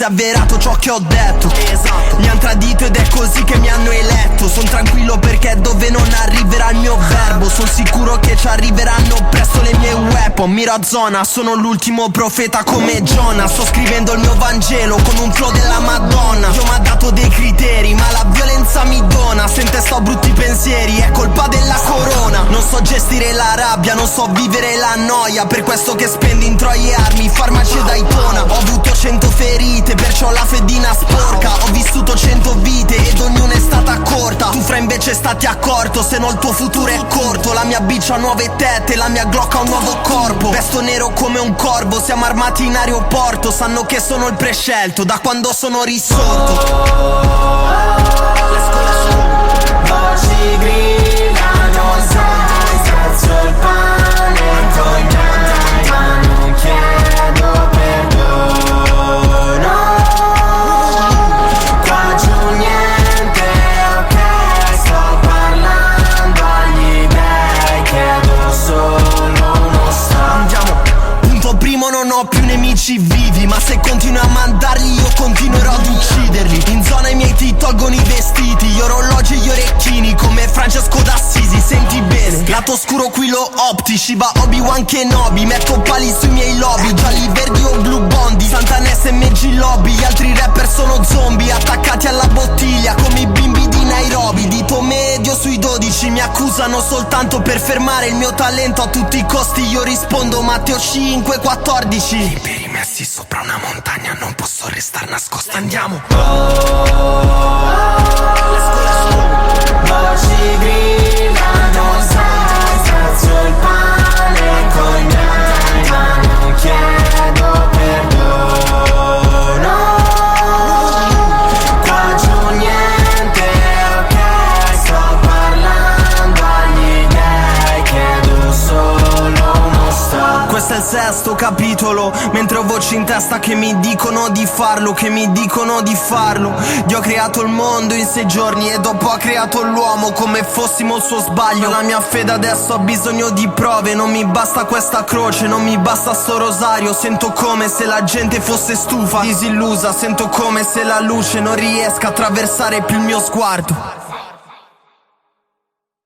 fosse avverato ciò che ho detto. Esatto. Mi han tradito ed è così che mi hanno eletto. Son tranquillo perché dove non arriverà il mio verbo, son sicuro che ci arriveranno presto le mie weapon. Miro a zona, sono l'ultimo profeta come Giona. Sto scrivendo il mio Vangelo con un flow della Madonna. Dio m'ha dato dei criteri, ma la violenza mi dona. Se in testa ho brutti pensieri, è colpa della corona. Non so gestire la rabbia, non so vivere la noia. Per questo che spendi introie armi, farmaci e Daytona. Ho avuto 100 ferite, perciò la fedina sporca. Ho vissuto 100 vite ed ognuna è stata corta. Tu fra invece stati accorto, se no il tuo futuro è corto. La mia bici ha nuove tette, la mia Glock ha un nuovo corpo. Vesto nero come un corvo, siamo armati in aeroporto. Sanno che sono il prescelto da quando sono risorto. Voci gridano, sai, spezzo il pane coi miei, ma non chiedo perdono. Qua giù niente, ok, sto parlando agli dei, chiedo solo uno stop. Andiamo. Punto primo, non ho più nemici vivi, ma se continui a mandarli io continuerò ad ucciderli. In zona i miei ti tolgono i vestiti, gli orologi e gli orecchini come Francesco d'Assisi. Senti bene, lato oscuro qui lo opti, Shiba Obi-Wan Kenobi. Metto pali sui miei lobby, gialli, verdi o blu bondi, Santanese e MG Lobby. Gli altri rapper sono zombie, attaccati alla bottiglia come i bimbi di Nairobi. Dito medio sui 12, mi accusano soltanto per fermare il mio talento a tutti i costi. Io rispondo Matteo 5,14. Gli imperi messi sopra una montagna, non posso restare nascosto. Andiamo. Voci gridano, sai, spezzo il pane coi miei, ma non chiedo perdono. Qua giù niente, ok, sto parlando agli dei, chiedo solo uno stop. Questo è il sesto capitolo, mentre ho voci in testa che mi dicono di farlo, che mi dicono di farlo. Dio ha creato il mondo in 6 giorni e dopo ha creato l'uomo come fossimo il suo sbaglio. La mia fede adesso ha bisogno di prove, non mi basta questa croce, non mi basta sto rosario. Sento come se la gente fosse stufa, disillusa, sento come se la luce non riesca a attraversare più il mio sguardo.